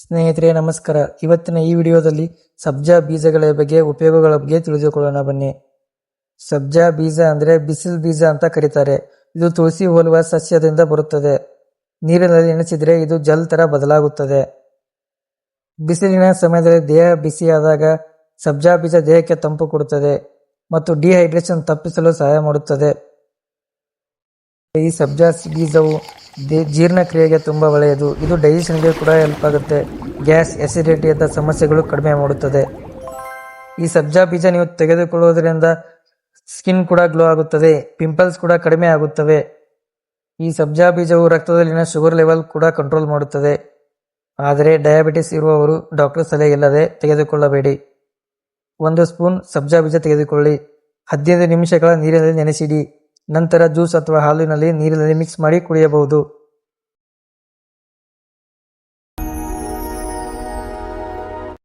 ಸ್ನೇಹಿತರೆ ನಮಸ್ಕಾರ. ಇವತ್ತಿನ ಈ ವಿಡಿಯೋದಲ್ಲಿ ಸಬ್ಜಾ ಬೀಜಗಳ ಬಗ್ಗೆ ಉಪಯೋಗಗಳ ಬಗ್ಗೆ ತಿಳಿದುಕೊಳ್ಳೋಣ ಬನ್ನಿ. ಸಬ್ಜಾ ಬೀಜ ಅಂದ್ರೆ ಬಿಸಿಲ್ ಬೀಜ ಅಂತ ಕರೀತಾರೆ. ಇದು ತುಳಸಿ ಹೋಲುವ ಸಸ್ಯದಿಂದ ಬರುತ್ತದೆ. ನೀರಿನಲ್ಲಿ ನೆನೆಸಿದ್ರೆ ಇದು ಜಲ್ ತರ ಬದಲಾಗುತ್ತದೆ. ಬಿಸಿಲಿನ ಸಮಯದಲ್ಲಿ ದೇಹ ಬಿಸಿಯಾದಾಗ ಸಬ್ಜಾ ಬೀಜ ದೇಹಕ್ಕೆ ತಂಪು ಕೊಡುತ್ತದೆ ಮತ್ತು ಡಿಹೈಡ್ರೇಷನ್ ತಪ್ಪಿಸಲು ಸಹಾಯ ಮಾಡುತ್ತದೆ. ಈ ಸಬ್ಜಾ ಬೀಜವು ಜೀರ್ಣಕ್ರಿಯೆಗೆ ತುಂಬಾ ಒಳ್ಳೆಯದು. ಇದು ಡೈಜೆಷನ್ಗೆ ಕೂಡ ಹೆಲ್ಪ್ ಆಗುತ್ತೆ. ಗ್ಯಾಸ್, ಅಸಿಡಿಟಿ ಅಂತ ಸಮಸ್ಯೆಗಳು ಕಡಿಮೆ ಮಾಡುತ್ತದೆ. ಈ ಸಬ್ಜಾ ಬೀಜ ನೀವು ತೆಗೆದುಕೊಳ್ಳುವುದರಿಂದ ಸ್ಕಿನ್ ಕೂಡ ಗ್ಲೋ ಆಗುತ್ತದೆ, ಪಿಂಪಲ್ಸ್ ಕೂಡ ಕಡಿಮೆ ಆಗುತ್ತವೆ. ಈ ಸಬ್ಜಾ ಬೀಜವು ರಕ್ತದಲ್ಲಿನ ಶುಗರ್ ಲೆವೆಲ್ ಕೂಡ ಕಂಟ್ರೋಲ್ ಮಾಡುತ್ತದೆ. ಆದರೆ ಡಯಾಬಿಟಿಸ್ ಇರುವವರು ಡಾಕ್ಟರ್ ಸಲಹೆ ಇಲ್ಲದೆ ತೆಗೆದುಕೊಳ್ಳಬೇಡಿ. 1 ಸ್ಪೂನ್ ಸಬ್ಜಾ ಬೀಜ ತೆಗೆದುಕೊಳ್ಳಿ. 15 ನಿಮಿಷಗಳ ನೀರಿನಲ್ಲಿ ನೆನೆಸಿಡಿ. ನಂತರ ಜ್ಯೂಸ್ ಅಥವಾ ಹಾಲಿನಲ್ಲಿ ನೀರಿನಲ್ಲಿ ಮಿಕ್ಸ್ ಮಾಡಿ ಕುಡಿಯಬಹುದು.